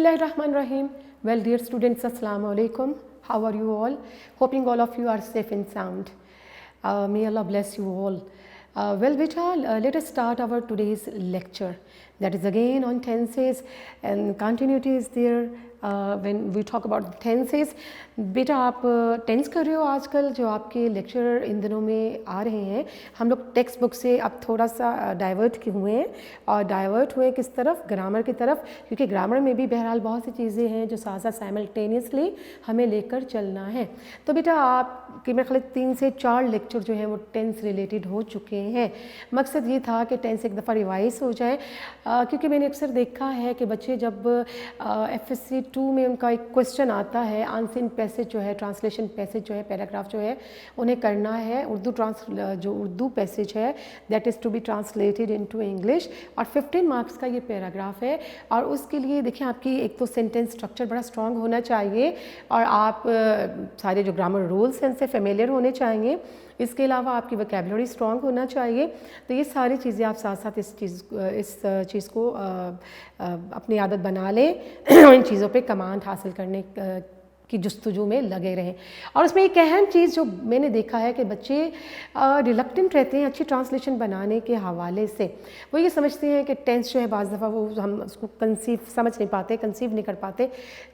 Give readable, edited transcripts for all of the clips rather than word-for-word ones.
Bismillahirrahmanirrahim. Well, dear students, Assalamu alaikum. How are you all? Hoping all of you are safe and sound. May Allah bless you all. Well, beta, let us start our today's lecture. That is again on tenses, and continuity is there when we talk about tenses. बेटा आप tense कर रहे हो आजकल, जो आपके lecture in दिनों में आ रहे हैं, हम लोग टेक्स्ट बुक से अब थोड़ा सा डाइवर्ट हुए हैं, और डाइवर्ट हुए किस तरफ? ग्रामर की तरफ, क्योंकि ग्रामर में भी बहरहाल बहुत सी चीज़ें हैं जो साथ साथ साइमल्टेनियसली हमें लेकर चलना है। तो बेटा आपके मेरे ख्याल 3 से 4 लेक्चर जो हैं वो टेंस रिलेटेड हो चुके हैं। मकसद ये था कि टेंस एक दफ़ा रिवाइज हो जाए, क्योंकि मैंने अक्सर देखा है कि बच्चे जब FSC 2 में उनका एक क्वेश्चन आता है, अनसीन पैसेज जो है, ट्रांसलेशन पैसेज जो है, पैराग्राफ जो है उन्हें करना है, जो उर्दू पैसेज है that is to be translated into English, और 15 मार्क्स का ये पैराग्राफ है। और उसके लिए देखिए आपकी एक तो सेंटेंस स्ट्रक्चर बड़ा स्ट्रॉन्ग होना चाहिए, और आप सारे जो ग्रामर रूल्स हैं उनसे फेमिलियर होने चाहिए। इसके अलावा आपकी वोकैबुलरी स्ट्रॉन्ग होना चाहिए। तो ये सारी चीज़ें आप साथ साथ इस चीज़ को अपनी आदत बना लें, इन चीज़ों पे कमांड हासिल करने की जुस्तजू में लगे रहें। और उसमें एक अहम चीज़ जो मैंने देखा है कि बच्चे रिलक्टेंट रहते हैं अच्छी ट्रांसलेशन बनाने के हवाले से। वो ये समझते हैं कि टेंस जो है बाज़ दफ़ा वो हम उसको समझ नहीं पाते, कंसीव नहीं कर पाते,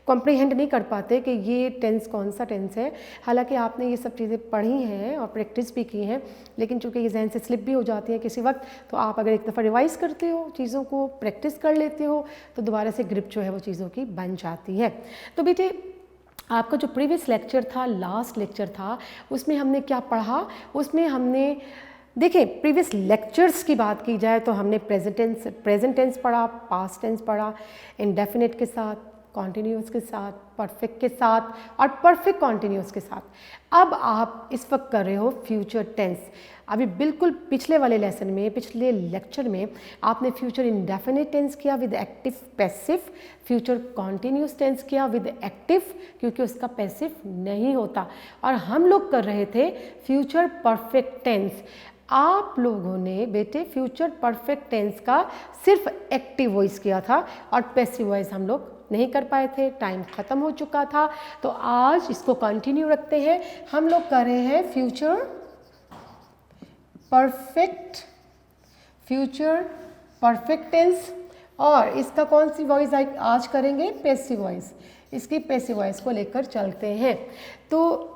कॉम्प्रीहेंड नहीं कर पाते कि ये टेंस कौन सा टेंस है। हालांकि आपने ये सब चीज़ें पढ़ी हैं और प्रैक्टिस भी की हैं, लेकिन चूँकि ये जहन से स्लिप भी हो जाती हैं किसी वक्त, तो आप अगर एक दफ़ा रिवाइज़ करते हो, चीज़ों को प्रैक्टिस कर लेते हो, तो दोबारा से ग्रिप जो है वो चीज़ों की बन जाती है। तो बेटे आपका जो प्रीवियस लेक्चर था, लास्ट लेक्चर था, उसमें हमने क्या पढ़ा? उसमें हमने देखिए प्रीवियस लेक्चर्स की बात की जाए तो हमने प्रेजेंट टेंस पढ़ा, पास्ट टेंस पढ़ा, इंडेफिनिट के साथ, कॉन्टिन्यूस के साथ, परफेक्ट के साथ और परफेक्ट कॉन्टिन्यूस के साथ। अब आप इस वक्त कर रहे हो फ्यूचर टेंस। अभी बिल्कुल पिछले वाले लेसन में, पिछले लेक्चर में आपने फ्यूचर इंडेफिनिट टेंस किया with active passive, future continuous tense किया विद एक्टिव क्योंकि उसका पैसिव नहीं होता, और हम लोग कर रहे थे फ्यूचर परफेक्ट टेंस। आप लोगों ने बेटे फ्यूचर परफेक्ट टेंस का सिर्फ एक्टिव वॉइस किया था और पैसिव वॉइस हम लोग नहीं कर पाए थे, टाइम ख़त्म हो चुका था। तो आज इसको कंटिन्यू रखते हैं। हम लोग कर रहे हैं फ्यूचर परफेक्ट टेंस, और इसका कौन सी वॉइस आज करेंगे? Passive voice. इसकी पैसिव वॉइस को लेकर चलते हैं। तो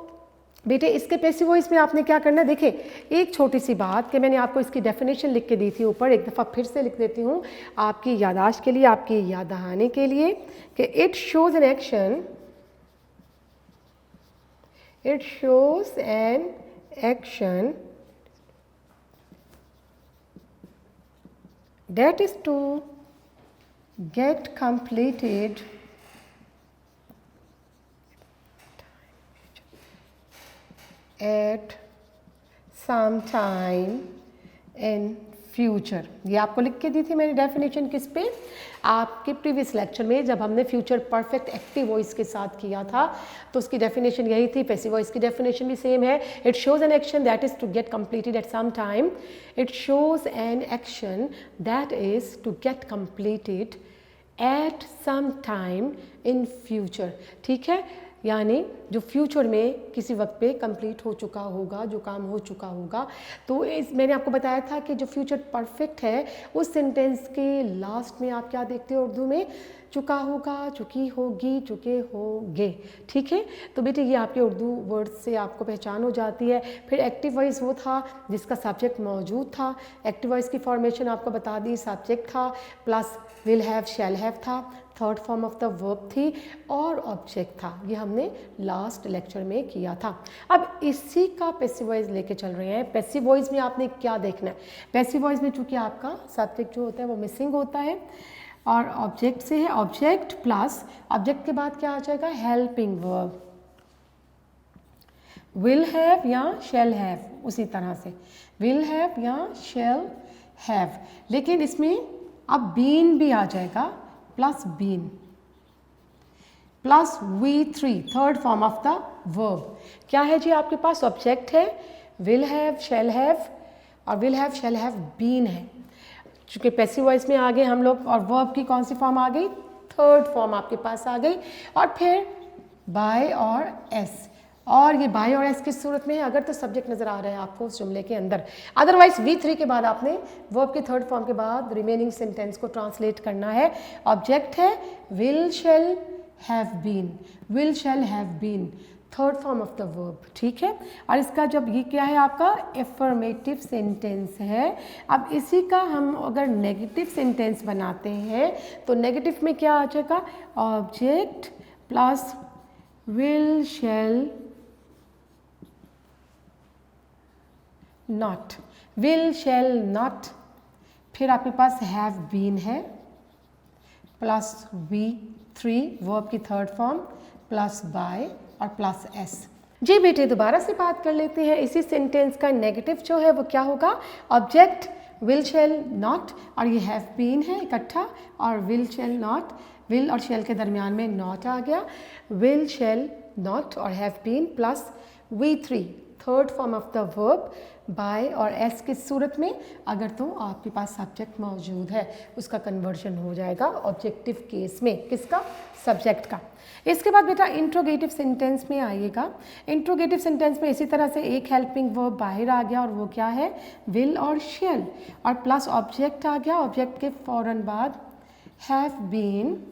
बेटे इसके पैसिव वॉइस में आपने क्या करना है? देखिए एक छोटी सी बात कि मैंने आपको इसकी डेफिनेशन लिख के दी थी ऊपर, एक दफ़ा फिर से लिख देती हूँ आपकी याददाश्त के लिए, आपकी याद दहानी के लिए, कि it shows an action that is to get completed at some time in future। ये आपको लिख के दी थी मैंने डेफिनेशन, किस पे? आपके प्रीवियस लेक्चर में जब हमने फ्यूचर परफेक्ट एक्टिव वॉइस के साथ किया था तो उसकी डेफिनेशन यही थी। पैसिव वॉइस की डेफिनेशन भी सेम है। It shows an action that is to get completed at some time. It shows an action that is to get completed at some time in future. ठीक है, यानी जो future में किसी वक्त पे कंप्लीट हो चुका होगा, जो काम हो चुका होगा। तो मैंने आपको बताया था कि जो फ्यूचर परफेक्ट है उस सेंटेंस के लास्ट में आप क्या देखते हो उर्दू में? चुका होगा, चुकी होगी, चुके होंगे। ठीक है, तो बेटे ये आपके उर्दू वर्ड्स से आपको पहचान हो जाती है। फिर एक्टिव वॉइस वो था जिसका सब्जेक्ट मौजूद था। एक्टिव वॉइस की फॉर्मेशन आपको बता दी, सब्जेक्ट था plus will have, shall have था, third form of the verb थी, और ऑब्जेक्ट था। ये हमने लास्ट लेक्चर में किया था। अब इसी का पैसिव वॉइस लेके चल रहे हैं। पैसिव वॉइस में आपने क्या देखना है? पैसिव वॉइस में चूंकि आपका सब्जेक्ट जो होता है वो मिसिंग होता है और ऑब्जेक्ट से है, ऑब्जेक्ट प्लस ऑब्जेक्ट के बाद क्या आ जाएगा? हेल्पिंग वर्ब, विल हैव या शैल हैव, उसी तरह से विल हैव या शैल हैव। लेकिन इसमें अब बीन भी आ जाएगा, plus been plus V3, third form of the verb. क्या है जी? आपके पास ऑब्जेक्ट है, विल हैव, शैल हैव, और will have, shall have, been है। चूँकि पैसिव वॉइस में आ गए हम लोग, और वर्ब की कौन सी फॉर्म आ गई? थर्ड फॉर्म आपके पास आ गई। और फिर बाय और एस, और ये बाय और एस किस सूरत में है, अगर तो सब्जेक्ट नज़र आ रहा है आपको उस जुमले के अंदर, अदरवाइज V3 के बाद आपने वर्ब के थर्ड फॉर्म के बाद रिमेनिंग सेंटेंस को ट्रांसलेट करना है। ऑब्जेक्ट है will shall have been, will shall have been third form of the verb, ठीक है। और इसका जब ये क्या है आपका एफर्मेटिव सेंटेंस है। अब इसी का हम अगर नेगेटिव सेंटेंस बनाते हैं तो नेगेटिव में क्या आ जाएगा, object plus will shall not, will shall not, फिर आपके पास हैव बीन है प्लस V3 वर्ब की थर्ड फॉर्म प्लस बाय और प्लस एस। जी बेटे दोबारा से बात कर लेते हैं, इसी सेंटेंस का नेगेटिव जो है वो क्या होगा, ऑब्जेक्ट विल शैल नॉट और ये हैव बीन है इकट्ठा, और विल शैल नॉट, विल और शैल के दरमियान में नॉट आ गया, विल शैल नॉट और have been plus V3 third form of the verb by और एस की सूरत में, अगर तो आपके पास सब्जेक्ट मौजूद है उसका कन्वर्जन हो जाएगा ऑब्जेक्टिव केस में, किसका, सब्जेक्ट का। इसके बाद बेटा इंट्रोगेटिव सेंटेंस में आइएगा। इंट्रोगेटिव सेंटेंस में इसी तरह से एक हेल्पिंग वर्ब बाहर आ गया और वो क्या है, विल और शैल, और प्लस ऑब्जेक्ट आ गया, ऑब्जेक्ट के फ़ौरन बाद हैव बीन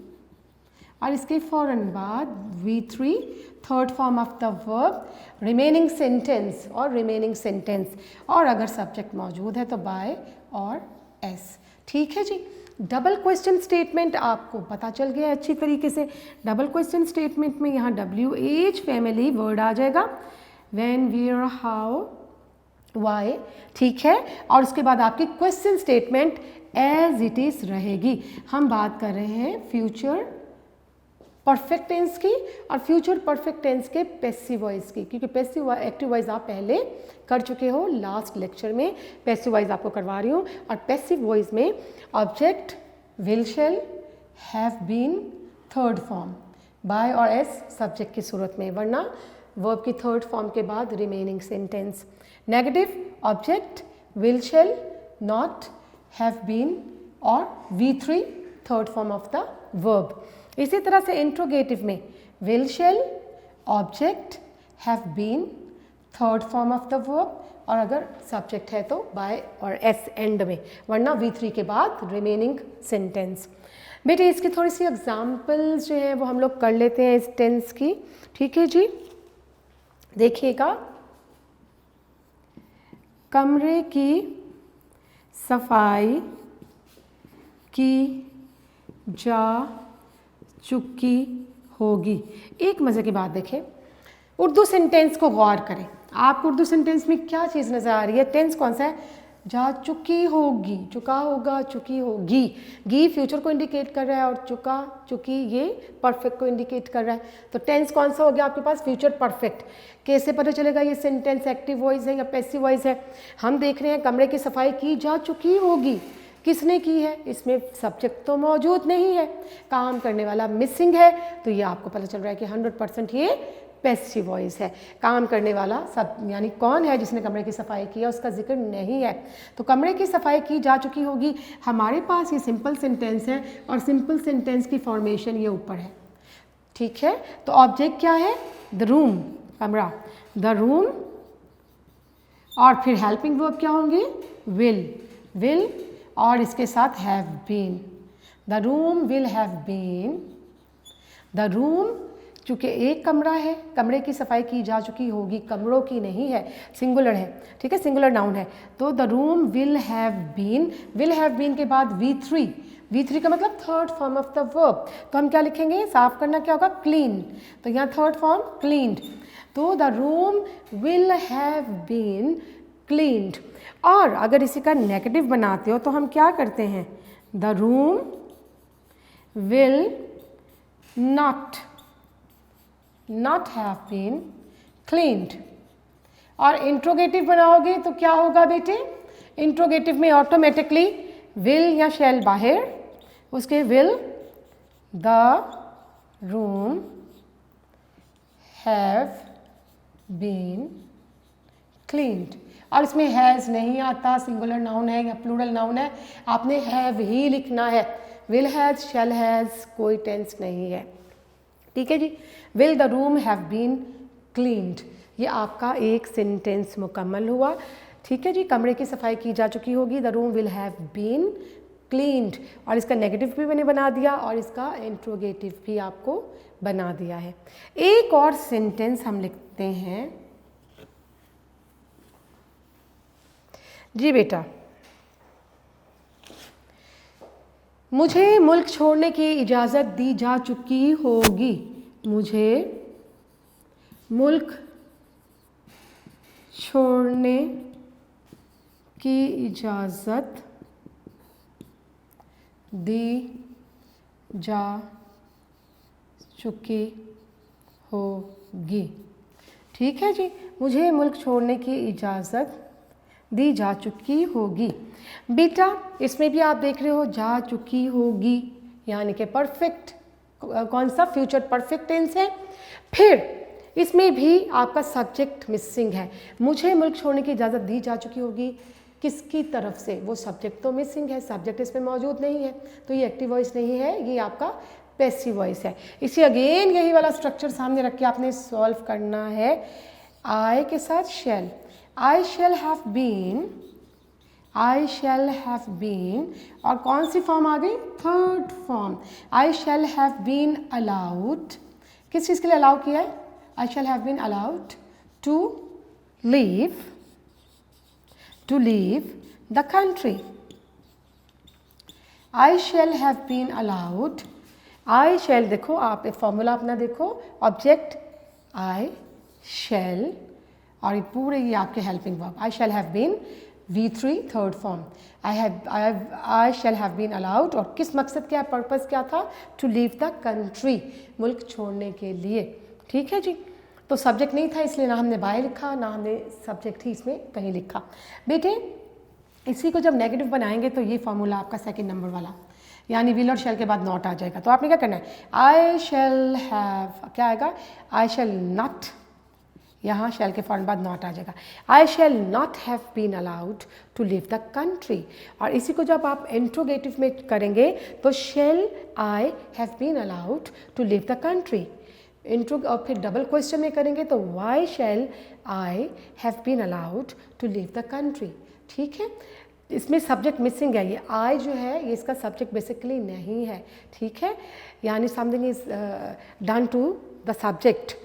और इसके फ़ौरन बाद V3 third form of the verb, remaining sentence और रिमेनिंग सेंटेंस, और अगर सब्जेक्ट मौजूद है तो बाय और एस, ठीक है जी। डबल क्वेश्चन स्टेटमेंट आपको पता चल गया अच्छी तरीके से। डबल क्वेश्चन स्टेटमेंट में यहाँ WH फैमिली वर्ड आ जाएगा, व्हेन, वेयर, हाउ, वाई, ठीक है। और उसके बाद आपकी question statement as it is रहेगी। हम बात कर रहे हैं फ्यूचर परफेक्ट टेंस की और फ्यूचर परफेक्ट टेंस के पैसिव वॉइस की, क्योंकि पैसिव एक्टिव वॉइस आप पहले कर चुके हो लास्ट लेक्चर में, पैसिव वॉइस आपको करवा रही हूँ। और पैसिव वॉइस में object will shall have been third form, by और एस सब्जेक्ट की सूरत में, वरना वर्ब की थर्ड फॉर्म के बाद remaining sentence. Negative object will shall not have been और V3 third form of the verb. इसी तरह से इंट्रोगेटिव में will shall object have been third form of the verb, और अगर सब्जेक्ट है तो बाय और एस एंड में, वरना V3 के बाद रिमेनिंग सेंटेंस। बेटे इसकी थोड़ी सी एग्जाम्पल्स जो है वो हम लोग कर लेते हैं इस टेंस की, ठीक है जी। देखिएगा, कमरे की सफाई की जा चुकी होगी। एक मज़े की बात देखें, उर्दू सेंटेंस को गौर करें, आपको उर्दू सेंटेंस में क्या चीज़ नज़र आ रही है, टेंस कौन सा है, जा चुकी होगी, चुका होगा, चुकी होगी। गी फ्यूचर को इंडिकेट कर रहा है और चुका, चुकी ये परफेक्ट को इंडिकेट कर रहा है। तो टेंस कौन सा हो गया आपके पास, फ्यूचर परफेक्ट। कैसे पता चलेगा ये सेंटेंस एक्टिव वॉइस है या पैसिव वॉइस है, हम देख रहे हैं कमरे की सफाई की जा चुकी होगी, किसने की है, इसमें सब्जेक्ट तो मौजूद नहीं है, काम करने वाला मिसिंग है, तो ये आपको पता चल रहा है कि 100% ये पैसिव वॉइस है। काम करने वाला सब यानी कौन है जिसने कमरे की सफाई की है, उसका जिक्र नहीं है। तो कमरे की सफाई की जा चुकी होगी, हमारे पास ये सिंपल सेंटेंस है और सिंपल सेंटेंस की फॉर्मेशन ये ऊपर है, ठीक है। तो ऑब्जेक्ट क्या है, द रूम, कमरा, द रूम, और फिर हेल्पिंग वर्ब क्या होंगे, विल, विल और इसके साथ have been, the room will have been, the room, चूँकि एक कमरा है, कमरे की सफाई की जा चुकी होगी, कमरों की नहीं है, सिंगुलर है, ठीक है, सिंगुलर नाउन है, तो the room will have been, will have been के बाद V3, V3 का मतलब third form of the verb, तो हम क्या लिखेंगे, साफ करना क्या होगा, क्लीन, तो यहाँ थर्ड फॉर्म क्लीन्ड, तो the room will have been cleaned. और अगर इसी का नेगेटिव बनाते हो तो हम क्या करते हैं, the room will not have been cleaned. और इंट्रोगेटिव बनाओगे तो क्या होगा बेटे, इंट्रोगेटिव में ऑटोमेटिकली विल या शैल बाहर, उसके will the room have been cleaned, और इसमें हैज़ नहीं आता, सिंगुलर नाउन है या प्लूरल नाउन है, आपने हैव ही लिखना है, विल हैज़, शैल हैज़ कोई टेंस नहीं है, ठीक है जी। Will the room have been cleaned, ये आपका एक सेंटेंस मुकम्मल हुआ, ठीक है जी। कमरे की सफाई की जा चुकी होगी, the room will have been cleaned, और इसका नेगेटिव भी मैंने बना दिया और इसका इंट्रोगेटिव भी आपको बना दिया है। एक और सेंटेंस हम लिखते हैं जी बेटा, मुझे मुल्क छोड़ने की इजाज़त दी जा चुकी होगी, मुझे मुल्क छोड़ने की इजाज़त दी जा चुकी होगी, ठीक है जी। मुझे मुल्क छोड़ने की इजाज़त दी जा चुकी होगी। बेटा इसमें भी आप देख रहे हो जा चुकी होगी, यानी कि परफेक्ट, कौन सा, फ्यूचर परफेक्ट टेंस है। फिर इसमें भी आपका सब्जेक्ट मिसिंग है, मुझे मुल्क छोड़ने की इजाज़त दी जा चुकी होगी, किसकी तरफ से, वो सब्जेक्ट तो मिसिंग है, सब्जेक्ट इसमें मौजूद नहीं है, तो ये एक्टिव वॉइस नहीं है, ये आपका पैसिव वॉइस है। इसी अगेन यही वाला स्ट्रक्चर सामने रख के आपने सॉल्व करना है। आई के साथ shall, I shall have been, I shall have been, और कौन सी फॉर्म आ गई, third form, I shall have been allowed, किस चीज़ के लिए अलाउ किया है, I shall have been allowed to leave the country, I shall have been allowed, I shall देखो आप फॉर्मूला अपना देखो, ऑब्जेक्ट आई शैल और ये पूरे ये आपके helping verb, I shall have been V3 third form, I shall have been allowed, और किस मकसद क्या, पर्पस क्या था, टू लीव द कंट्री, मुल्क छोड़ने के लिए, ठीक है जी। तो सब्जेक्ट नहीं था इसलिए ना हमने बाय लिखा, ना हमने सब्जेक्ट ही इसमें कहीं लिखा। बेटे इसी को जब नेगेटिव बनाएंगे तो ये फॉर्मूला आपका सेकंड नंबर वाला, यानी विल और शैल के बाद नॉट आ जाएगा, तो आपने क्या करना है, आई शैल हैव, क्या आएगा, आई शैल नॉट, यहाँ शैल के फौरन बाद नॉट आ जाएगा, I shall not have been allowed to leave the country, और इसी को जब आप इंट्रोगेटिव में करेंगे तो shall I have been allowed to leave the country, intro और फिर डबल क्वेश्चन में करेंगे तो why shall I have been allowed to leave the country, ठीक है। इसमें सब्जेक्ट मिसिंग है, ये आई जो है ये इसका सब्जेक्ट बेसिकली नहीं है, ठीक है, यानी something is done to the subject,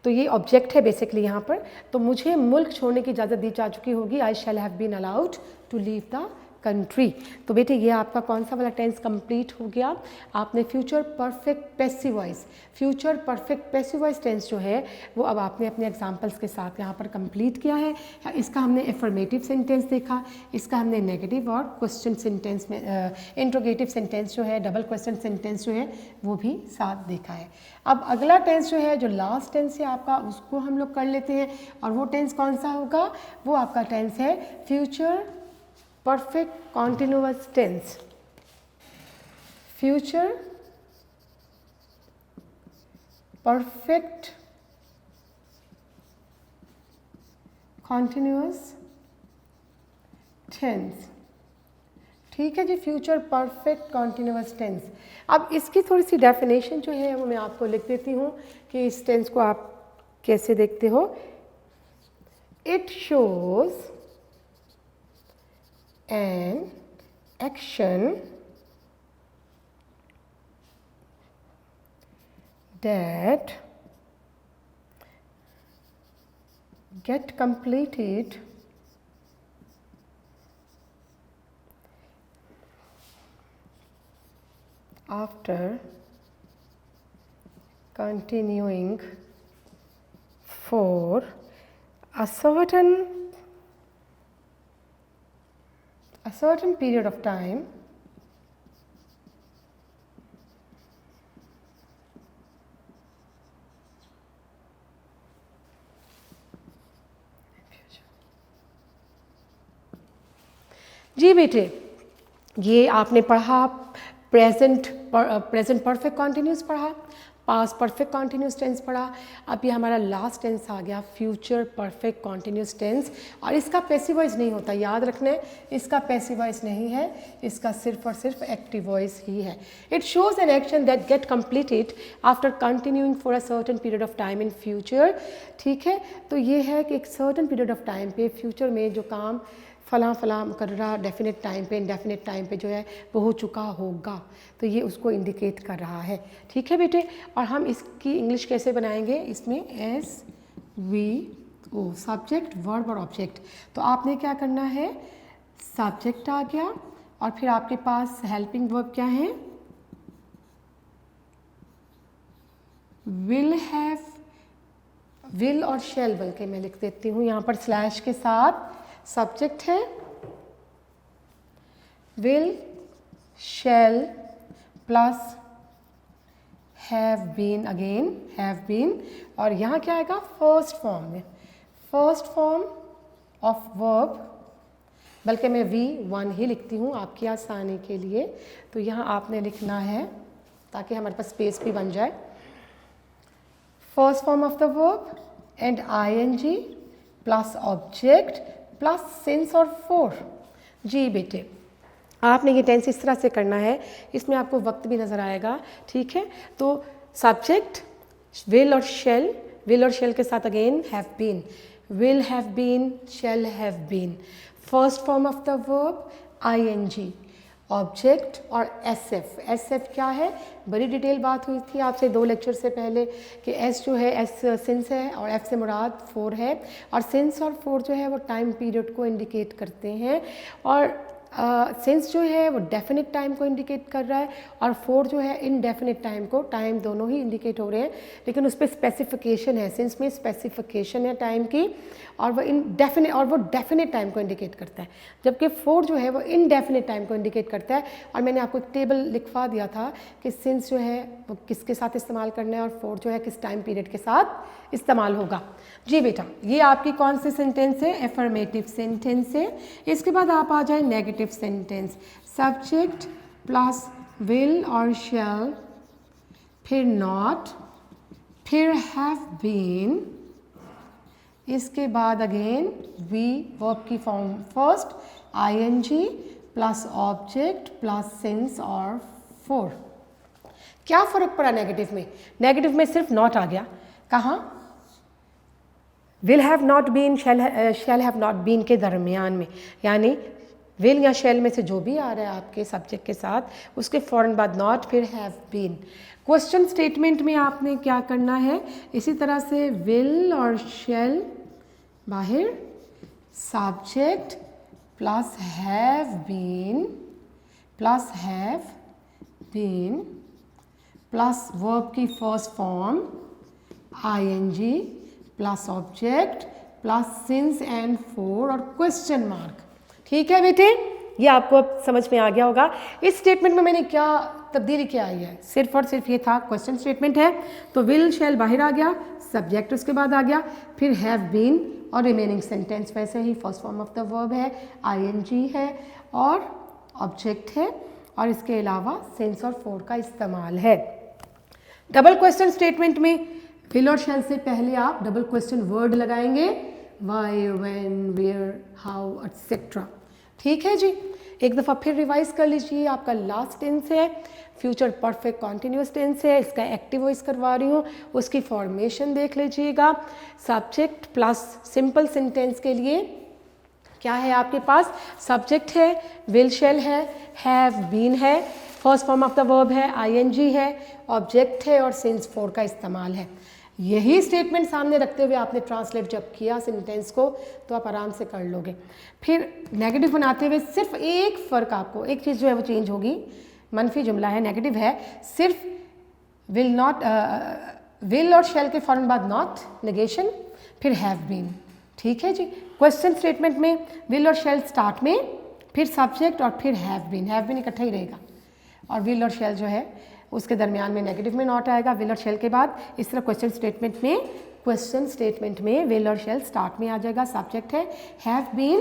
तो ये ऑब्जेक्ट है बेसिकली यहाँ पर। तो मुझे मुल्क छोड़ने की इजाज़त दी जा चुकी होगी, I shall have been allowed to leave the country. तो बेटे ये आपका कौन सा वाला टेंस कंप्लीट हो गया, आपने future perfect passive voice, future perfect passive voice tense जो है वो अब आपने अपने एग्जांपल्स के साथ यहाँ पर कंप्लीट किया है। इसका हमने एफर्मेटिव सेंटेंस देखा, इसका हमने नेगेटिव और क्वेश्चन सेंटेंस में इंट्रोगेटिव सेंटेंस जो है, डबल क्वेश्चन सेंटेंस जो है वो भी साथ देखा है। अब अगला टेंस जो है, जो लास्ट टेंस है आपका, उसको हम लोग कर लेते हैं, और वो टेंस कौन सा होगा, वो आपका टेंस है future perfect continuous tense, future perfect continuous tense, ठीक है जी, फ्यूचर परफेक्ट कॉन्टिन्यूअस टेंस। अब इसकी थोड़ी सी डेफिनेशन जो है वो मैं आपको लिख देती हूँ कि इस टेंस को आप कैसे देखते हो। It shows an action that get completed after continuing for a certain period of time जी बेटे, ये आपने पढ़ा प्रेजेंट परफेक्ट कॉन्टिन्यूस पढ़ा, पास्ट परफेक्ट कॉन्टिन्यूस टेंस पढ़ा, अब ये हमारा लास्ट टेंस आ गया फ्यूचर परफेक्ट कॉन्टिन्यूस टेंस। और इसका पैसिव वॉइस नहीं होता, याद रखना है, इसका पैसिव वॉइस नहीं है, इसका सिर्फ और सिर्फ एक्टिव वॉइस ही है। It shows an action that get completed after continuing for a certain period of time in future. ठीक है, तो ये है कि एक सर्टेन पीरियड ऑफ टाइम पे फ्यूचर में जो काम फलां फलां मुकर्ररा डेफिनेट टाइम पे इंडेफिनेट टाइम पे जो है वो हो चुका होगा, तो ये उसको इंडिकेट कर रहा है। ठीक है बेटे, और हम इसकी इंग्लिश कैसे बनाएंगे, इसमें SVO सब्जेक्ट वर्ब और ऑब्जेक्ट। तो आपने क्या करना है, सब्जेक्ट आ गया और फिर आपके पास हेल्पिंग वर्ब क्या है, विल हैव, विल और शैल, बल्कि मैं लिख देती हूँ यहाँ पर स्लैश के साथ। सब्जेक्ट है will shall plus have been, again have been, और यहाँ क्या आएगा फर्स्ट फॉर्म में, फर्स्ट फॉर्म ऑफ वर्ब, बल्कि मैं V1 ही लिखती हूँ आपकी आसानी के लिए। तो यहाँ आपने लिखना है ताकि हमारे पास स्पेस भी बन जाए, first form of the verb and ING plus object plus since और फॉर। जी बेटे, आपने ये टेंस इस तरह से करना है, इसमें आपको वक्त भी नज़र आएगा। ठीक है, तो सब्जेक्ट विल और शेल, विल और शेल के साथ again have been, will have been, shall have been, first form of the verb ING, object और SF। SF क्या है, बड़ी डिटेल बात हुई थी आपसे 2 लेक्चर से पहले कि S जो है S सिंस है और F से मुराद फॉर है, और सिंस और फॉर जो है वो टाइम पीरियड को इंडिकेट करते हैं, और सिंस जो है वो डेफिनेट टाइम को इंडिकेट कर रहा है, और फॉर जो है इनडेफिनेट टाइम को, टाइम दोनों ही इंडिकेट हो रहे हैं लेकिन उस पर स्पेसिफिकेशन है, सिंस में स्पेसिफिकेशन है टाइम की, और वो डेफिनेट टाइम को इंडिकेट करता है, जबकि फॉर जो है वो इनडेफिनेट टाइम को इंडिकेट करता है। और मैंने आपको एक टेबल लिखवा दिया था कि सिंस जो है वो किसके साथ इस्तेमाल करना है और फॉर जो है किस टाइम पीरियड के साथ इस्तेमाल होगा। जी बेटा, ये आपकी कौन सी सेंटेंस है, एफर्मेटिव सेंटेंस है। इसके बाद आप आ जाए negative sentence, subject plus will और शैल, फिर नॉट, फिर हैव बीन, इसके बाद अगेन वी वर्ब की form first, ING plus object plus since और फॉर। क्या फ़र्क पड़ा नेगेटिव में, नेगेटिव में सिर्फ नॉट आ गया, कहाँ, will have not been, shall have not been के दरमियान में, यानी विल या शैल में से जो भी आ रहा है आपके सब्जेक्ट के साथ उसके फ़ौरन बाद नॉट, फिर हैव बीन। क्वेश्चन स्टेटमेंट में आपने क्या करना है, इसी तरह से विल और शैल बाहर, subject plus have been plus verb की first form ING plus object plus since and for और क्वेश्चन मार्क। ठीक है बेटे, ये आपको अब समझ में आ गया होगा। इस स्टेटमेंट में मैंने क्या तब्दीली क्या आई है, सिर्फ और सिर्फ ये था, क्वेश्चन स्टेटमेंट है तो विल शैल बाहर आ गया, सब्जेक्ट उसके बाद आ गया, फिर हैव बीन और रिमेनिंग सेंटेंस वैसे ही first form of the verb है, ING है और ऑब्जेक्ट है, और इसके अलावा सिंस और फॉर का इस्तेमाल है। डबल क्वेश्चन स्टेटमेंट में विल और शैल से पहले आप डबल क्वेश्चन वर्ड लगाएंगे, why, when, where, how etcetera. ठीक है जी, एक दफ़ा फिर रिवाइज कर लीजिए। आपका लास्ट टेंस है, फ्यूचर परफेक्ट कॉन्टिन्यूस टेंस है, इसका एक्टिव वॉइस करवा रही हूँ, उसकी फॉर्मेशन देख लीजिएगा। सब्जेक्ट प्लस सिंपल सेंटेंस के लिए क्या है आपके पास, सब्जेक्ट है, विल शैल है, हैव बीन है, first form of the verb है, ING है, ऑब्जेक्ट है और सिंस फॉर का इस्तेमाल है। यही स्टेटमेंट सामने रखते हुए आपने ट्रांसलेट जब किया सेंटेंस को तो आप आराम से कर लोगे। फिर नेगेटिव बनाते हुए सिर्फ एक फ़र्क, आपको एक चीज़ जो है वो चेंज होगी, मनफी जुमला है, नेगेटिव है, सिर्फ विल और शैल के फ़ौरन बाद नॉट नेगेशन, फिर हैव बीन। ठीक है जी, क्वेश्चन स्टेटमेंट में विल और शैल स्टार्ट में, फिर सब्जेक्ट और फिर हैव बीन इकट्ठा ही रहेगा, और विल और शैल जो है उसके दरमियान में नेगेटिव में नॉट आएगा विल और शैल के बाद। इस तरह क्वेश्चन स्टेटमेंट में विल और शैल स्टार्ट में आ जाएगा, सब्जेक्ट है, have been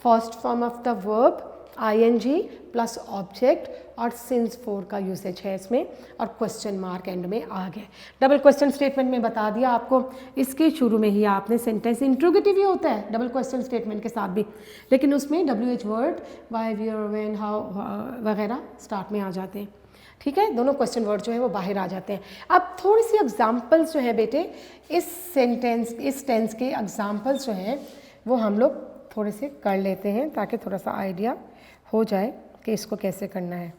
first form of the verb ING plus object और सिंस फॉर का यूसेज है इसमें, और क्वेश्चन मार्क एंड में आ गया। डबल क्वेश्चन स्टेटमेंट में बता दिया आपको, इसके शुरू में ही आपने सेंटेंस इंट्रोगेटिव ही होता है डबल क्वेश्चन स्टेटमेंट के साथ भी, लेकिन उसमें WH word, why, where, when, how वगैरह स्टार्ट में आ जाते हैं। ठीक है, दोनों क्वेश्चन वर्ड जो है वो बाहर आ जाते हैं। अब थोड़ी सी एग्जाम्पल्स जो है बेटे, इस सेंटेंस, इस टेंस के एग्जाम्पल्स जो हैं वो हम लोग थोड़े से कर लेते हैं ताकि थोड़ा सा आइडिया हो जाए कि इसको कैसे करना है।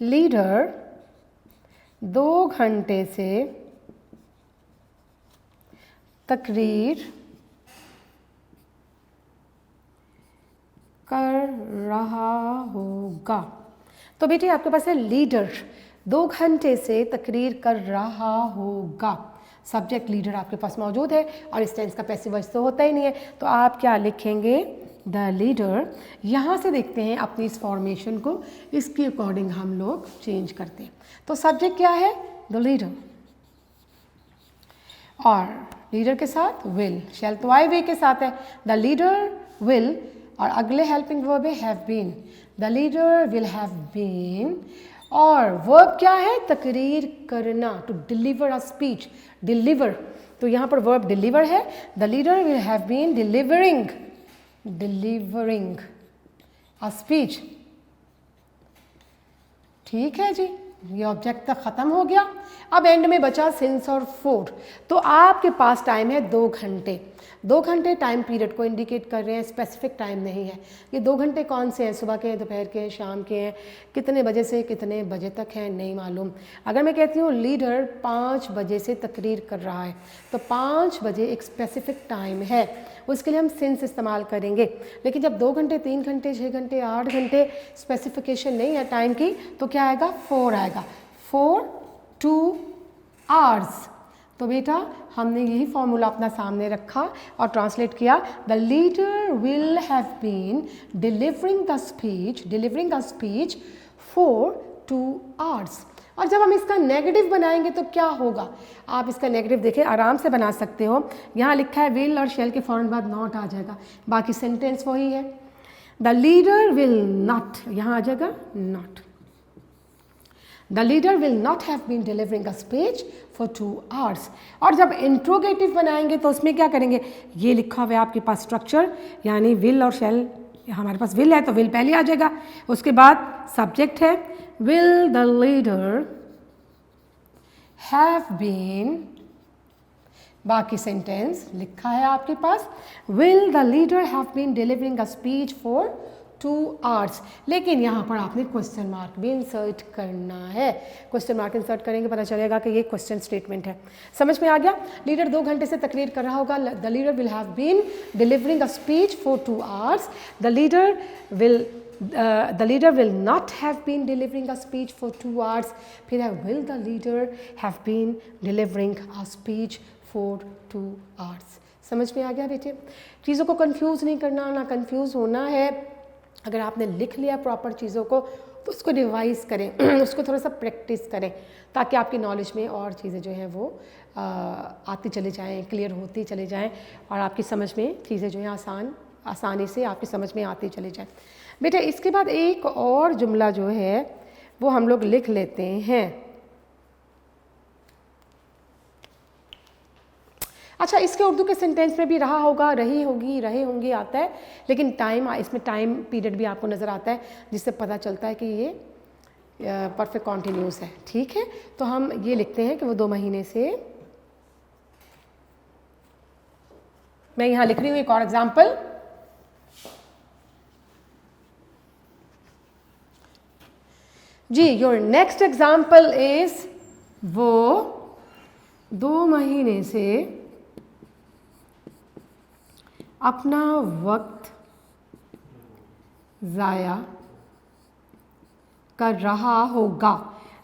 लीडर 2 घंटे से तकरीर कर रहा होगा। तो बेटे आपके पास है लीडर 2 घंटे से तकरीर कर रहा होगा, सब्जेक्ट लीडर आपके पास मौजूद है और इस टेंस का पैसिव वॉइस तो होता ही नहीं है, तो आप क्या लिखेंगे, द लीडर। यहाँ से देखते हैं अपनी इस फॉर्मेशन को, इसके अकॉर्डिंग हम लोग चेंज करते हैं। तो सब्जेक्ट क्या है, द लीडर, और लीडर के साथ विल, शैल तो आई वे के साथ है, द लीडर विल, और अगले हेल्पिंग वर्ब है have been, the leader will have been, और वर्ब क्या है, तकरीर करना, to deliver a speech, deliver, तो यहाँ पर वर्ब डिलीवर है, the leader will have been delivering a speech. ठीक है जी, ये ऑब्जेक्ट तक ख़त्म हो गया। अब एंड में बचा सिंस और फॉर, तो आपके पास टाइम है 2 घंटे। 2 घंटे टाइम पीरियड को इंडिकेट कर रहे हैं, स्पेसिफिक टाइम नहीं है। ये 2 घंटे कौन से हैं, सुबह के हैं, दोपहर के हैं, शाम के हैं, कितने बजे से कितने बजे तक हैं नहीं मालूम। अगर मैं कहती हूँ लीडर 5 बजे से तकरीर कर रहा है, तो 5 बजे एक स्पेसिफिक टाइम है, उसके लिए हम सिंस इस्तेमाल करेंगे। लेकिन जब 2 घंटे, 3 घंटे, 6 घंटे, 8 घंटे स्पेसिफिकेशन नहीं है टाइम की, तो क्या आएगा, 4 आएगा, 4 2 आवर्स। तो बेटा हमने यही फॉर्मूला अपना सामने रखा और ट्रांसलेट किया, the leader will have been delivering a speech for 2 hours. और जब हम इसका नेगेटिव बनाएंगे तो क्या होगा, आप इसका नेगेटिव देखिए आराम से बना सकते हो। यहाँ लिखा है विल और शेल के फौरन बाद नॉट आ जाएगा, बाकी सेंटेंस वही है, द लीडर विल नॉट, यहाँ आ जाएगा not, the leader will not have been delivering a speech for 2 hours. और जब इंट्रोगेटिव बनाएंगे तो उसमें क्या करेंगे, ये लिखा हुआ है आपके पास स्ट्रक्चर, यानी विल और शैल, हमारे पास विल है तो विल पहले आ जाएगा, उसके बाद सब्जेक्ट है, will the leader have been, बाकी सेंटेंस लिखा है आपके पास, will the leader have been delivering a speech for 2 hours. लेकिन यहाँ पर आपने क्वेश्चन मार्क भी इंसर्ट करना है, क्वेश्चन मार्क इंसर्ट करेंगे पता चलेगा कि ये क्वेश्चन स्टेटमेंट है। समझ में आ गया, लीडर 2 घंटे से तकरीर कर रहा होगा, the leader will have been delivering a speech for 2 hours, the leader will not have been delivering a speech for 2 hours, फिर है will the leader have been delivering a speech for 2 hours. समझ में आ गया बेटे, चीज़ों को confuse नहीं करना, ना कंफ्यूज होना है। अगर आपने लिख लिया प्रॉपर चीज़ों को तो उसको रिवाइज करें उसको थोड़ा सा प्रैक्टिस करें, ताकि आपकी नॉलेज में और चीज़ें जो हैं वो आती चली जाएं, क्लियर होती चली जाएं, और आपकी समझ में चीज़ें जो हैं आसानी से आपकी समझ में आती चली जाएं। बेटा इसके बाद एक और जुमला जो है वो हम लोग लिख लेते हैं। अच्छा, इसके उर्दू के सेंटेंस में भी रहा होगा, रही होगी, रहे होंगे आता है, लेकिन इसमें टाइम पीरियड भी आपको नज़र आता है, जिससे पता चलता है कि ये परफेक्ट कॉन्टिन्यूस है। ठीक है, तो हम ये लिखते हैं कि वो 2 महीने से, मैं यहाँ लिख रही हूँ एक और एग्जाम्पल, जी योर नेक्स्ट एग्जाम्पल इज, वो 2 महीने से अपना वक्त ज़ाया कर रहा होगा।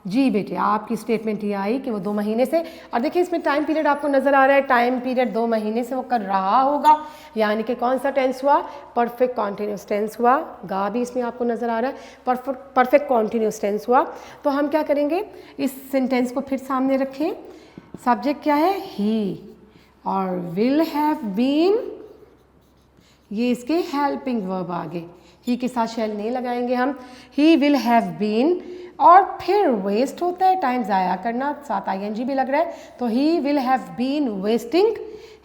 जी बेटे आपकी स्टेटमेंट ये आई कि वो 2 महीने से, और देखिए इसमें टाइम पीरियड आपको नज़र आ रहा है, टाइम पीरियड 2 महीने से वो कर रहा होगा, यानी कि कौन सा टेंस हुआ, परफेक्ट कॉन्टिन्यूस टेंस हुआ, गा भी इसमें आपको नज़र आ रहा है, परफेक्ट कॉन्टिन्यूस टेंस हुआ। तो हम क्या करेंगे, इस सेंटेंस को फिर सामने रखें, सब्जेक्ट क्या है, ही, और विल हैव बीन ये इसके हेल्पिंग वर्ब आ गए। ही के साथ शैल नहीं लगाएंगे हम। ही विल हैव बीन, और फिर वेस्ट होता है टाइम ज़ाया करना, साथ आईएनजी भी लग रहा है, तो he will have been wasting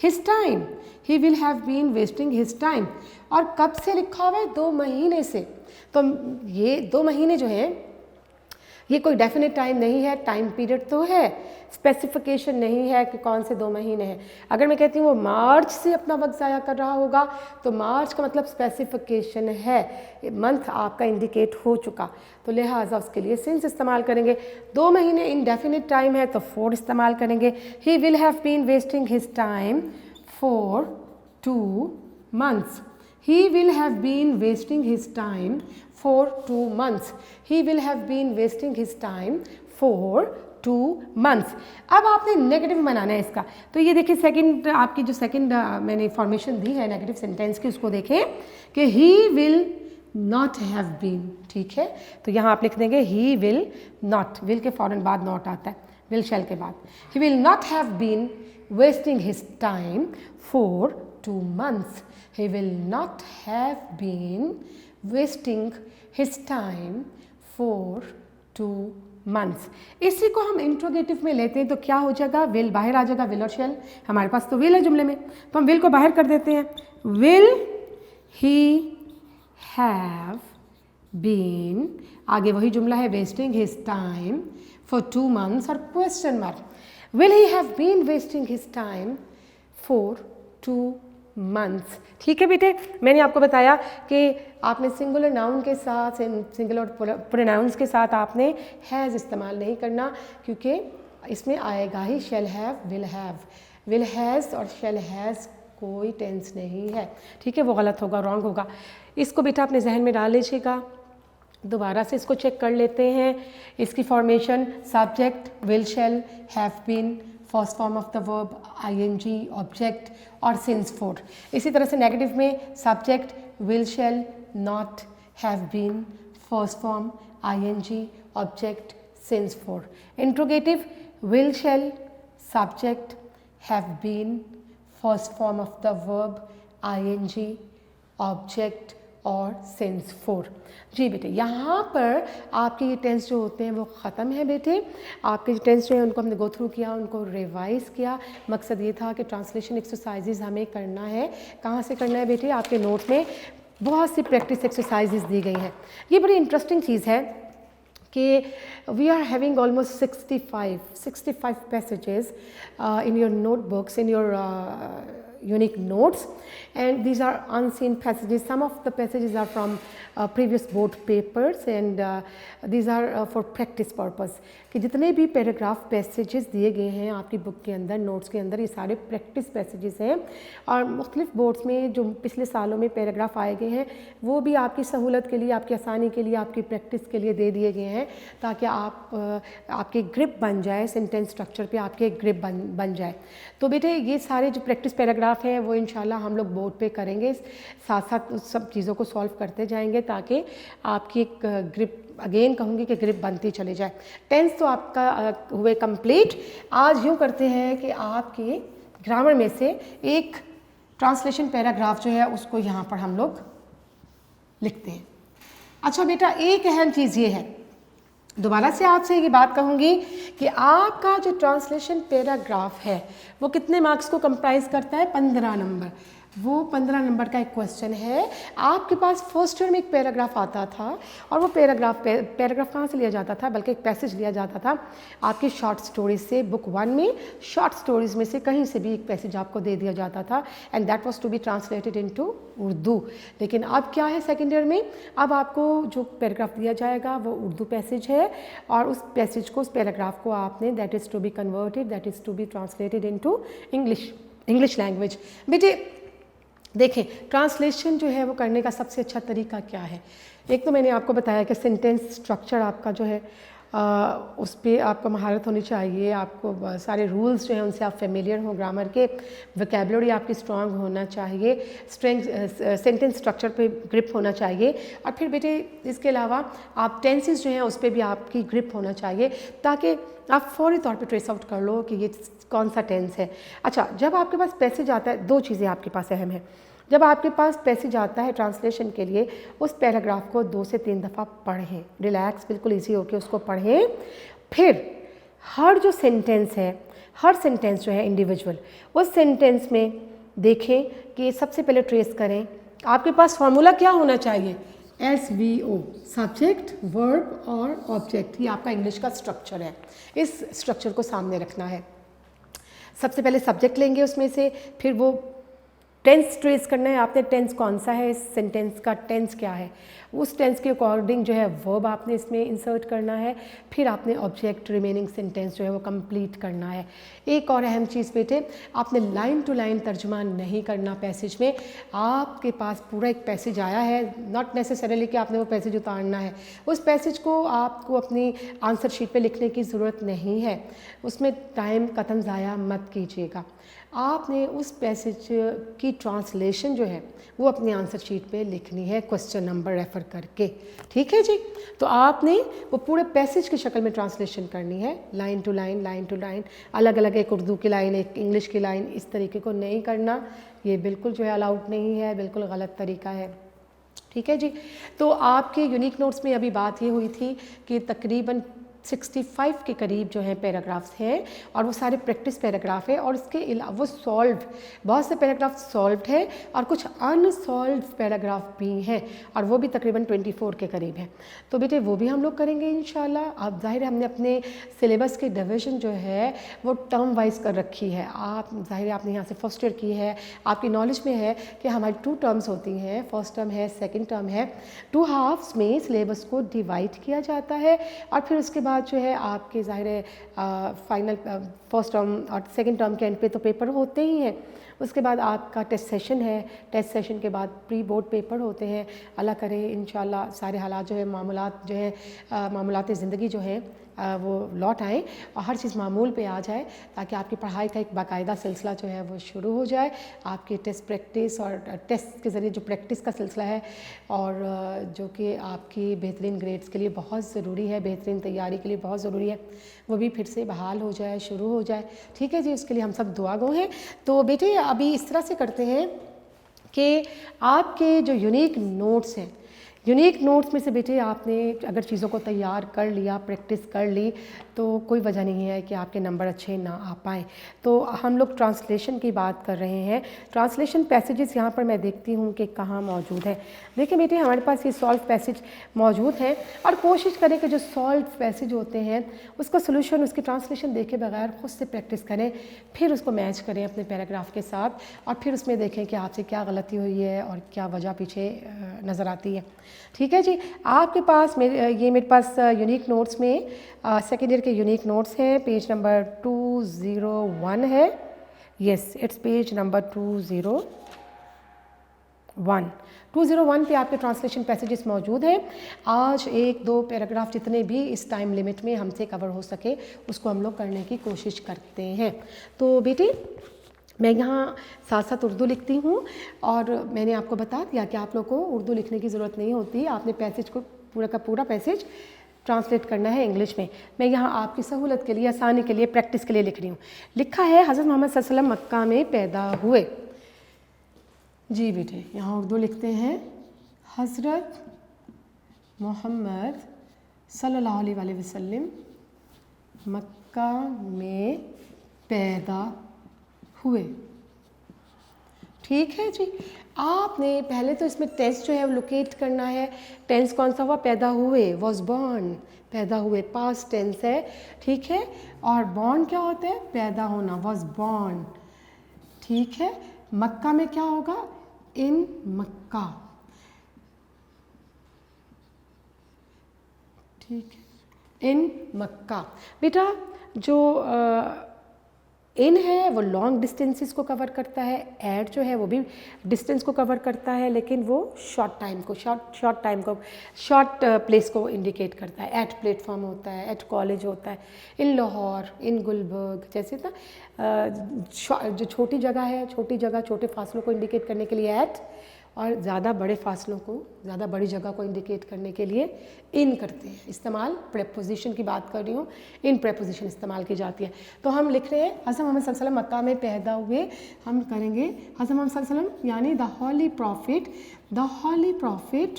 his time. He will have been wasting his time. और कब से लिखा हुआ है? 2 महीने से। तो ये 2 महीने जो हैं ये कोई डेफिनेट टाइम नहीं है, टाइम पीरियड तो है, स्पेसिफिकेशन नहीं है कि कौन से 2 महीने हैं। अगर मैं कहती हूँ वो मार्च से अपना वक्त ज़ाया कर रहा होगा तो मार्च का मतलब स्पेसिफिकेशन है, मंथ आपका इंडिकेट हो चुका, तो लिहाजा उसके लिए सिंस इस्तेमाल करेंगे। 2 महीने इनडेफिनेट टाइम है तो फॉर इस्तेमाल करेंगे। He will have been wasting his time for 2 months. He will have been wasting his time for 2 months. He will have been wasting his time for 2 months. अब आपने negative बनाना है इसका, तो ये देखिए सेकंड आपकी जो सेकंड मैंने फॉर्मेशन दी है नेगेटिव सेंटेंस की, उसको देखें कि he will not have been, ठीक है। तो यहाँ आप लिख देंगे he will not, will के फ़ौरन बाद not आता है, will shall के बाद। he will not have been wasting his time for 2 months. He will not have been wasting his time for 2 months. इसी को हम इंट्रोगेटिव में लेते हैं तो क्या हो जाएगा? विल बाहर आ जाएगा, विल और शेल। हमारे पास तो विल है जुमले में, तो हम विल को बाहर कर देते हैं। विल ही हैव बीन, आगे वही जुमला है, wasting his time for 2 months और question mark. Will he have been wasting his time for 2 months। ठीक है बेटे, मैंने आपको बताया कि आपने सिंगुलर नाउन के साथ, सिंगुलर प्रोनाउंस के साथ आपने हैज़ इस्तेमाल नहीं करना, क्योंकि इसमें आएगा ही shall have, will have. Will has और शैल हैज़ कोई टेंस नहीं है, ठीक है, वो गलत होगा, रॉन्ग होगा। इसको बेटा अपने जहन में डाल लीजिएगा। दोबारा से इसको चेक कर लेते हैं। इसकी formation subject will shall have been, first form of the verb ING, object और सिंस फॉर। इसी तरह से नेगेटिव में subject will shall not have been, first form ING, object since for. Interrogative will shall subject have been, first form of the verb ING, object और since for. जी बेटे, यहाँ पर आपके ये टेंस जो होते हैं वो ख़त्म है बेटे। आपके टेंस जो है उनको हमने गो थ्रू किया, उनको रिवाइज़ किया। मकसद ये था कि ट्रांसलेशन एक्सरसाइजेज हमें करना है। कहाँ से करना है बेटे? आपके नोट में बहुत सी प्रैक्टिस एक्सरसाइजेज दी गई हैं। ये बड़ी इंटरेस्टिंग चीज़ है कि we are having almost 65 passages in your notebooks, in your unique notes, and these are unseen passages. Some of the passages are from previous board papers, and these are for practice purpose. कि जितने भी paragraph passages दिए गए हैं आपकी book के अंदर, notes के अंदर, ये सारे प्रैक्टिस पैसेजेस हैं। और मुख्तलिफ बोर्ड्स में जो पिछले सालों में पैराग्राफ आए गए हैं वो भी आपकी सहूलत के लिए, आपकी आसानी के लिए, आपकी प्रैक्टिस के लिए दे दिए गए हैं, ताकि आपके ग्रिप बन जाए, सेंटेंस स्ट्रक्चर पे आपके ग्रिप बन जाए। तो बेटे ये सारे जो प्रैक्टिस पैराग्राफ हैं वो इंशाल्लाह हम लोग बोर्ड पे करेंगे, साथ साथ उस सब चीज़ों को सॉल्व करते जाएंगे, ताकि आपकी एक ग्रिप, अगेन कहूँगी कि ग्रिप बनती चले जाए। टेंस तो आपका हुए कंप्लीट। आज यूँ करते हैं कि आपके ग्रामर में से एक ट्रांसलेशन पैराग्राफ जो है उसको यहाँ पर हम लोग लिखते हैं। अच्छा बेटा, एक अहम चीज़ ये है, दोबारा से आपसे ये बात कहूँगी कि आपका जो ट्रांसलेशन पैराग्राफ है वो कितने मार्क्स को कंप्राइज करता है? 15 नंबर। वो 15 नंबर का एक क्वेश्चन है। आपके पास फर्स्ट ईयर में एक पैराग्राफ आता था, और वो पैराग्राफ कहाँ से लिया जाता था? बल्कि एक पैसेज लिया जाता था आपकी शॉर्ट स्टोरीज से। बुक 1 में शॉर्ट स्टोरीज में से कहीं से भी एक पैसेज आपको दे दिया जाता था, and that was to be translated into Urdu. लेकिन अब क्या है सेकेंड ईयर में? अब आपको जो पैराग्राफ दिया जाएगा वो उर्दू पैसेज है, और उस पैसेज को, उस पैराग्राफ को आपने that is to be converted, that is to be translated into English language. बेटे देखें, ट्रांसलेशन जो है वो करने का सबसे अच्छा तरीका क्या है? एक तो मैंने आपको बताया कि सेंटेंस स्ट्रक्चर आपका जो है उस पर आपको महारत होनी चाहिए, आपको सारे रूल्स जो हैं उनसे आप फेमिलियर हो, ग्रामर के, वोकैबुलरी आपकी स्ट्रांग होना चाहिए, सेंटेंस स्ट्रक्चर पे ग्रिप होना चाहिए, और फिर बेटे इसके अलावा आप टेंसेस जो हैं उस पर भी आपकी ग्रिप होना चाहिए, ताकि आप फौरी तौर पे ट्रेस आउट कर लो कि ये कौन सा टेंस है। अच्छा, जब आपके पास पैसेज आता है, 2 चीज़ें आपके पास अहम है। जब आपके पास पैसेज आता है ट्रांसलेशन के लिए, उस पैराग्राफ को 2 से 3 दफ़ा पढ़ें, रिलैक्स बिल्कुल इजी होकर उसको पढ़ें। फिर हर जो सेंटेंस है, हर सेंटेंस जो है इंडिविजुअल, उस सेंटेंस में देखें कि सबसे पहले ट्रेस करें आपके पास फॉर्मूला क्या होना चाहिए। SVO, सब्जेक्ट, वर्ब और ऑब्जेक्ट, ये आपका इंग्लिश का स्ट्रक्चर है। इस स्ट्रक्चर को सामने रखना है। सबसे पहले सब्जेक्ट लेंगे उसमें से, फिर वो टेंस ट्रेस करना है आपने, टेंस कौन सा है, इस सेंटेंस का टेंस क्या है, उस टेंस के अकॉर्डिंग जो है वर्ब आपने इसमें इंसर्ट करना है। फिर आपने ऑब्जेक्ट, रिमेनिंग सेंटेंस जो है वो कंप्लीट करना है। एक और अहम चीज़ बेटे, आपने लाइन टू लाइन तर्जुमा नहीं करना पैसेज में। आपके पास पूरा एक पैसेज आया है, नॉट नेसेसरीली कि आपने वो पैसेज उतारना है, उस पैसेज को आपको अपनी आंसर शीट पे लिखने की ज़रूरत नहीं है, उसमें टाइम कतन ज़ाया मत कीजिएगा। आपने उस पैसेज की ट्रांसलेशन जो है वो अपनी आंसर शीट पे लिखनी है क्वेश्चन नंबर रेफ़र करके, ठीक है जी। तो आपने वो पूरे पैसेज की शक्ल में ट्रांसलेशन करनी है, line to line, line to line, अलग अलग, एक उर्दू की लाइन, एक इंग्लिश की लाइन, इस तरीके को नहीं करना, ये बिल्कुल जो है अलाउड नहीं है, बिल्कुल गलत तरीका है, ठीक है जी। तो आपके यूनिक नोट्स में अभी बात ये हुई थी कि तकरीबन 65 के करीब जो है पैराग्राफ्स हैं और वो सारे प्रैक्टिस पैराग्राफ है, और उसके अलावा वो सॉल्व, बहुत से पैराग्राफ सॉल्व्ड है और कुछ अनसॉल्व्ड पैराग्राफ भी हैं, और वो भी तकरीबन 24 के करीब है। तो बेटे वो भी हम लोग करेंगे इंशाल्लाह। अब जाहिर है हमने अपने सिलेबस की डिवीज़न जो है वो टर्म वाइज कर रखी है। आप जाहिर है आपने यहाँ से फर्स्ट ईयर की है, आपकी नॉलेज में है कि हमारी 2 टर्म्स होती हैं, फर्स्ट टर्म है, सेकेंड टर्म है। 2 हाफ्स में सिलेबस को डिवाइड किया जाता है, और फिर उसके बाद जो है आपके ज़ाहिर है फाइनल फर्स्ट टर्म और सेकंड टर्म के एंड पे तो पेपर होते ही हैं। उसके बाद आपका टेस्ट सेशन है, टेस्ट सेशन के बाद प्री बोर्ड पेपर होते हैं। अल्लाह करे इंशाल्लाह सारे हालात जो है, मामूलात जो है, मामूलात ज़िंदगी जो है वो लौट आए और हर चीज़ मामूल पे आ जाए, ताकि आपकी पढ़ाई का एक बाकायदा सिलसिला जो है वो शुरू हो जाए। आपकी टेस्ट प्रैक्टिस और टेस्ट के ज़रिए जो प्रैक्टिस का सिलसिला है, और जो कि आपकी बेहतरीन ग्रेड्स के लिए बहुत ज़रूरी है, बेहतरीन तैयारी के लिए बहुत ज़रूरी है, वो भी फिर से बहाल हो जाए, शुरू हो जाए, ठीक है जी। उसके लिए हम सब दुआ गो हैं। तो बेटे अभी इस तरह से करते हैं कि आपके जो यूनिक नोट्स हैं, यूनिक नोट्स में से बेटे आपने अगर चीज़ों को तैयार कर लिया, प्रैक्टिस कर ली, तो कोई वजह नहीं है कि आपके नंबर अच्छे ना आ पाएँ। तो हम लोग ट्रांसलेशन की बात कर रहे हैं। ट्रांसलेशन पैसेजेस यहाँ पर मैं देखती हूँ कि कहाँ मौजूद है। देखिए बेटे हमारे पास ये सॉल्व पैसेज मौजूद हैं, और कोशिश करें कि जो सॉल्व पैसेज होते हैं उसका सोल्यूशन, उसकी ट्रांसलेशन देखे बगैर खुद से प्रैक्टिस करें, फिर उसको मैच करें अपने पैराग्राफ के साथ, और फिर उसमें देखें कि आपसे क्या गलती हुई है और क्या वजह पीछे नज़र आती है, ठीक है जी। आपके पास मेरे पास यूनिक नोट्स में सेकेंड ईयर के यूनिक नोट्स हैं, पेज नंबर 201 है, यस इट्स पेज नंबर 201 पे आपके ट्रांसलेशन पैसेजेस मौजूद हैं। आज 1-2 पैराग्राफ जितने भी इस टाइम लिमिट में हमसे कवर हो सके उसको हम लोग करने की कोशिश करते हैं। तो बेटी मैं यहाँ साथ साथ उर्दू लिखती हूँ, और मैंने आपको बता दिया कि आप लोग को उर्दू लिखने की ज़रूरत नहीं होती, आपने पैसेज को पूरा का पूरा पैसेज ट्रांसलेट करना है इंग्लिश में। मैं यहाँ आपकी सहूलत के लिए, आसानी के लिए, प्रैक्टिस के लिए लिख रही हूँ। लिखा है हज़रत मोहम्मद सल्लल्लाहु अलैहि वसल्लम मक्का में पैदा हुए। जी बेटे यहाँ उर्दू लिखते हैं, हज़रत मोहम्मद सल्लल्लाहु अलैहि वसल्लम मक्का में पैदा हुए, ठीक है जी। आपने पहले तो इसमें टेंस जो है वो लोकेट करना है। टेंस कौन सा हुआ, पैदा हुए, वॉज बॉर्न, पैदा हुए पास्ट टेंस है, ठीक है। और बॉर्न क्या होता है, पैदा होना, वॉज बॉर्न, ठीक है। मक्का में क्या होगा, इन मक्का, ठीक है, इन मक्का। बेटा जो इन है वो लॉन्ग डिस्टेंसेस को कवर करता है, एट जो है वो भी डिस्टेंस को कवर करता है, लेकिन वो शॉर्ट टाइम को, शॉर्ट प्लेस को इंडिकेट करता है। एट प्लेटफॉर्म होता है, एट कॉलेज होता है, इन लाहौर, इन गुलबर्ग, जैसे ना जो छोटी जगह है, छोटी जगह छोटे फासलों को इंडिकेट करने के लिए एट, और ज़्यादा बड़े फासलों को, ज़्यादा बड़ी जगह को इंडिकेट करने के लिए इन करते हैं इस्तेमाल। प्रेपोजिशन की बात कर रही हूँ, इन प्रेपोजिशन इस्तेमाल की जाती है। तो हम लिख रहे हैं हज़रत मोहम्मद सल्लल्लाहु अलैहि वसल्लम मक्का में पैदा हुए, हम करेंगे हज़रत मोहम्मद सल्लल्लाहु अलैहि वसल्लम यानी द हॉली प्रॉफिट,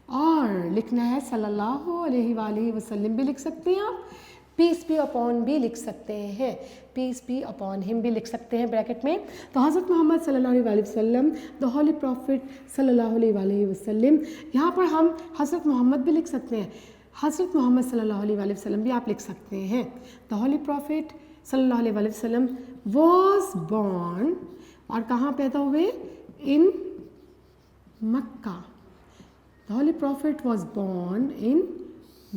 और लिखना है सल्लल्लाहु अलैहि वसल्लम भी लिख सकते हैं आप, पीस बी अपॉन भी लिख सकते हैं, पीस बी अपॉन हिम भी लिख सकते हैं ब्रैकेट में। तो हज़रत मोहम्मद सल्लल्लाहु अलैहि वसल्लम, द हॉली प्रॉफिट सल्लल्लाहु अलैहि वसल्लम, यहाँ पर हम हज़रत मोहम्मद भी लिख सकते हैं, हज़रत मोहम्मद सल्लल्लाहु अलैहि वसल्लम भी आप लिख सकते हैं। द हॉली प्रॉफिट सल्लल्लाहु अलैहि वसल्लम वॉज बॉर्न, और कहाँ पैदा हुए, in Mecca. The holy prophet was born in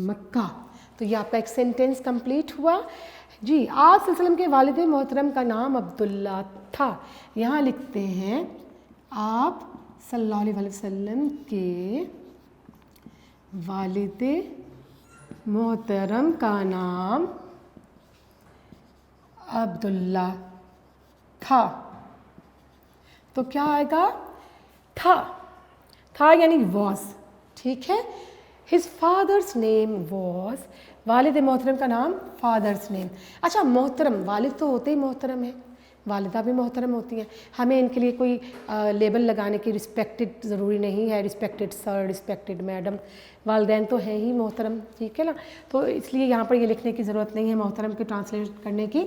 Mecca. तो ये आपका एक सेंटेंस कंप्लीट हुआ जी। आप सल्लल्लाहु अलैहि वसल्लम के वालिद मोहतरम का नाम अब्दुल्ला था। यहाँ लिखते हैं आप सल्लल्लाहु अलैहि वसल्लम के वालिद मोहतरम का नाम अब्दुल्ला था। तो क्या आएगा, था यानी वॉज, ठीक है। हिज फादर्स नेम वॉज, वालिद मोहतरम का नाम फादर्स नेम। अच्छा, मोहतरम, वालिद तो होते ही मोहतरम है, वालिदा भी मोहतरम होती हैं, हमें इनके लिए कोई लेबल लगाने की रिस्पेक्टेड ज़रूरी नहीं है, रिस्पेक्टेड सर, रिस्पेक्टेड मैडम, वालिदैन तो हैं ही मोहतरम, ठीक है ना। तो इसलिए यहाँ पर ये लिखने की ज़रूरत नहीं है मोहतरम के ट्रांसलेट करने की।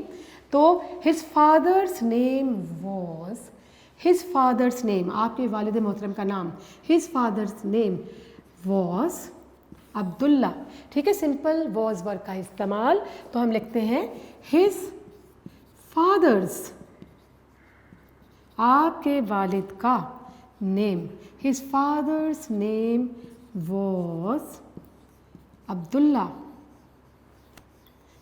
तो his father's name was, his father's name, आपके वालिद मोहतरम का नाम, his father's name was Abdullah, ठीक है। सिंपल वॉज वर्ड का इस्तेमाल, तो हम लिखते हैं हिज फादर्स, आपके वालिद का name, his father's name was Abdullah,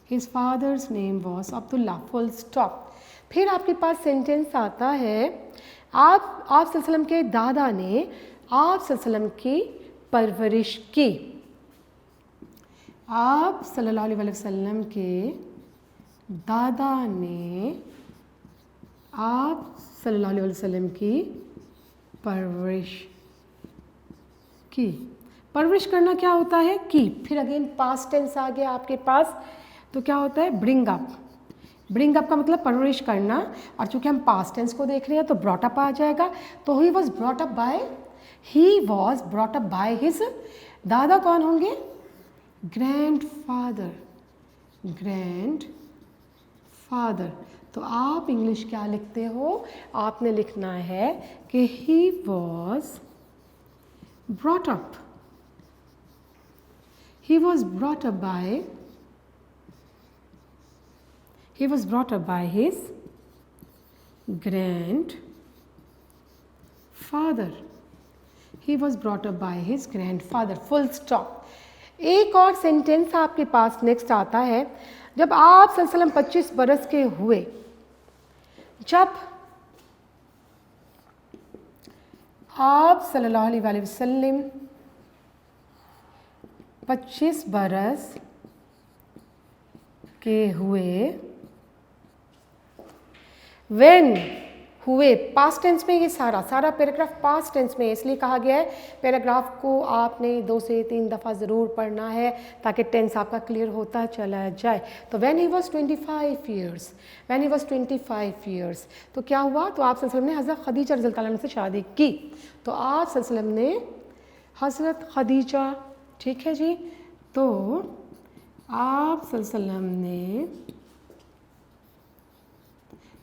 his father's name was Abdullah, full stop. फिर आपके पास सेंटेंस आता है, आप सल्लल्लाहु अलैहि वसल्लम के दादा ने आप सल्लल्लाहु अलैहि वसल्लम की परवरिश की। आप सल्लल्लाहु अलैहि वसल्लम के दादा ने आप सल्लल्लाहु अलैहि वसल्लम की परवरिश की। परवरिश करना क्या होता है, की, फिर अगेन पास्ट टेंस आ गया आपके पास, तो क्या होता है, ब्रिंग अप। ब्रिंग अप का मतलब परवरिश करना, और चूंकि हम पास्ट टेंस को देख रहे हैं तो ब्रॉट अप आ जाएगा। तो he was brought up by, he was brought up by his, दादा कौन होंगे, ग्रैंडफादर, ग्रैंडफादर। तो आप इंग्लिश क्या लिखते हो, आपने लिखना है कि he was brought up, he was brought up by, he was brought up by his grandfather, he was brought up by his grandfather, full stop। एक और सेंटेंस आपके पास नेक्स्ट आता है, जब आप सल्लल्लाहु अलैहि वसल्लम 25 बरस के हुए, जब आप सल्लल्लाहु अलैहि वसल्लम 25 बरस के हुए, When हुए, पास्ट टेंस में, ये सारा पैराग्राफ पास्ट टेंस में, इसलिए कहा गया है पैराग्राफ को आपने 2 से 3 दफ़ा ज़रूर पढ़ना है ताकि टेंस आपका क्लियर होता चला जाए। तो when he was 25 years, when he was 25 years, तो क्या हुआ, तो आप सल्लल्लाहु अलैहि वसल्लम ने हज़रत खदीजा रज़ियल्लाहु अन्हा से शादी की। तो आप सल्लल्लाहु अलैहि वसल्लम ने हज़रत खदीजा, ठीक है जी, तो आप सल्लल्लाहु अलैहि वसल्लम ने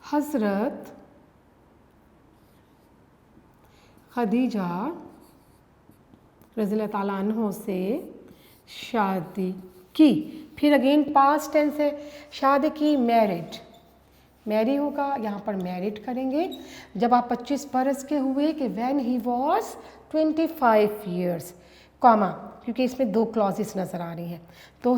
हज़रत खदीजा रज़ियल्लाहु ताला अन्हा से शादी की। फिर अगेन पास्ट टेंस है, शादी की, मैरिड, मैरी होगा, यहाँ पर मैरिड करेंगे। जब आप 25 बरस के हुए, कि when he was 25 years, comma, क्योंकि इसमें 2 क्लॉजेस नज़र आ रही हैं। तो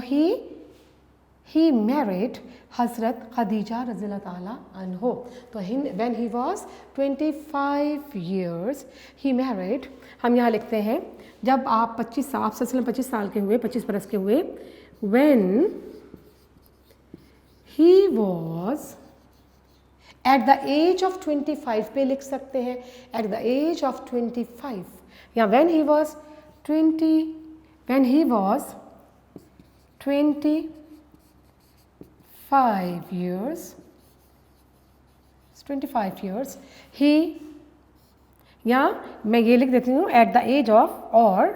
ही मैरिड हज़रत खदीजा रज़ियल्लाहु ताला अन्हा। तो when he was 25 years he married, हम यहाँ लिखते हैं जब आप 25 साल के हुए, 25 बरस के हुए, when he was at the age of 25 पे लिख सकते हैं, एट द एज ऑफ 25 या when he was 25 years, 25 years he, या मैं ये लिख देती हूँ एट द एज ऑफ, और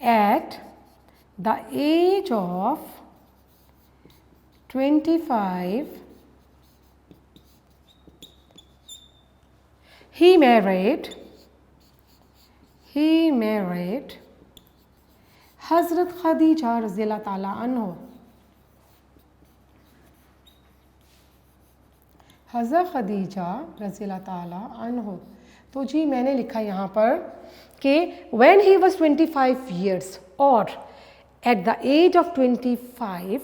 at the age of 25 he married हज़रत खदीजा रज़ियल्लाहु ताला अन्हो, हज़रत खदीजा रज़ियल्लाहु ताला अन्हो। तो जी मैंने लिखा यहाँ पर कि when he was 25 years और at the age of 25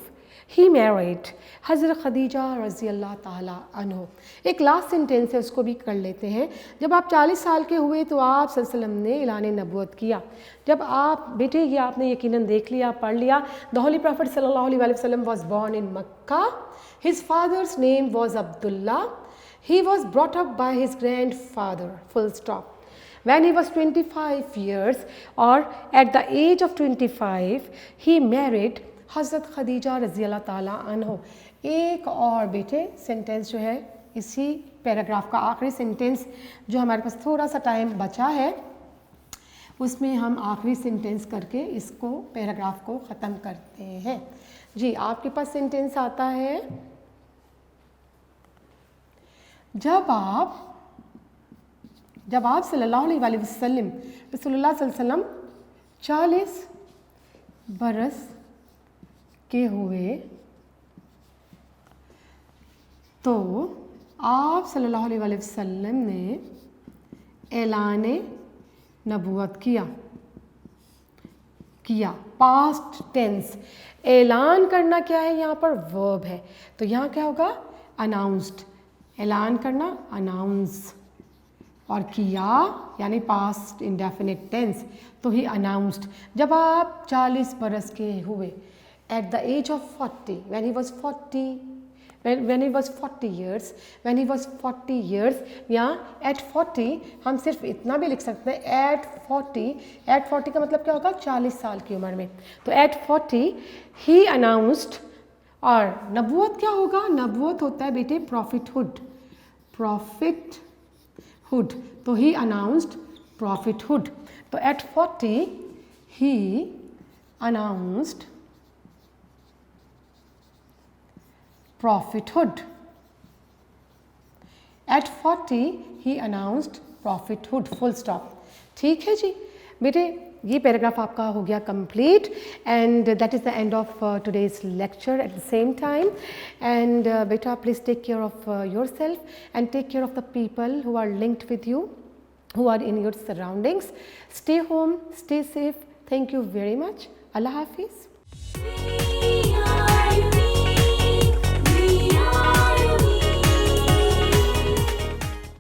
he married हज़रत खदीजा रज़ियल्लाहु ताला अन्हो। एक लास्ट सेंटेंस है, उसको भी कर लेते हैं। जब आप 40 साल के हुए तो आप सल्लल्लाहु अलैहि वसल्लम ने ऐलान नबूवत किया। जब आप बेटे, ये आपने यकीनन देख लिया, पढ़ लिया, द होली प्रॉफिट सल्लल्लाहु अलैहि वसल्लम was born in Mecca, his father's name was Abdullah, he was brought up by his grandfather, full stop. When he was 25 years or at the age of 25 he married हज़रत खदीजा रज़ियल्लाहु ताला अन्हो। एक और बेटे sentence जो है इसी पैराग्राफ का आखिरी सेंटेंस, जो हमारे पास थोड़ा सा टाइम बचा है उसमें हम आखिरी सेंटेंस करके इसको पैराग्राफ को ख़त्म करते हैं। जी आपके पास सेंटेंस आता है, जब आप सल्लल्लाहु अलैहि वसल्लम रसूलुल्लाह सल्लल्लाहु अलैहि वसल्लम 40 बरस के हुए तो आप सल्लल्लाहु अलैहि वसल्लम ने ऐलान नबूवत किया। पास्ट टेंस, ऐलान करना क्या है यहाँ पर, वर्ब है, तो यहाँ क्या होगा, अनाउंस्ड। ऐलान करना अनाउंस, और किया यानी पास्ट इंडेफिनिट टेंस, तो ही अनाउंस्ड। जब आप 40 बरस के हुए, at the age of 40, when he was 40 years या at 40, हम सिर्फ इतना भी लिख सकते हैं at 40 का मतलब क्या होगा, 40 साल की उम्र में। तो at 40 he announced, और नबूवत क्या होगा, नबूवत होता है बेटे प्रॉफिटहुड, तो ही अनाउंस्ड प्रॉफिटहुड। तो at 40 he announced prophethood, at 40 he announced prophethood, full stop. ठीक है जी बेटे, ये पैराग्राफ आपका हो गया complete, and that is the end of today's lecture at the same time. And बेटा please take care of yourself and take care of the people who are linked with you, who are in your surroundings. Stay home, stay safe. Thank you very much. Allah Hafiz.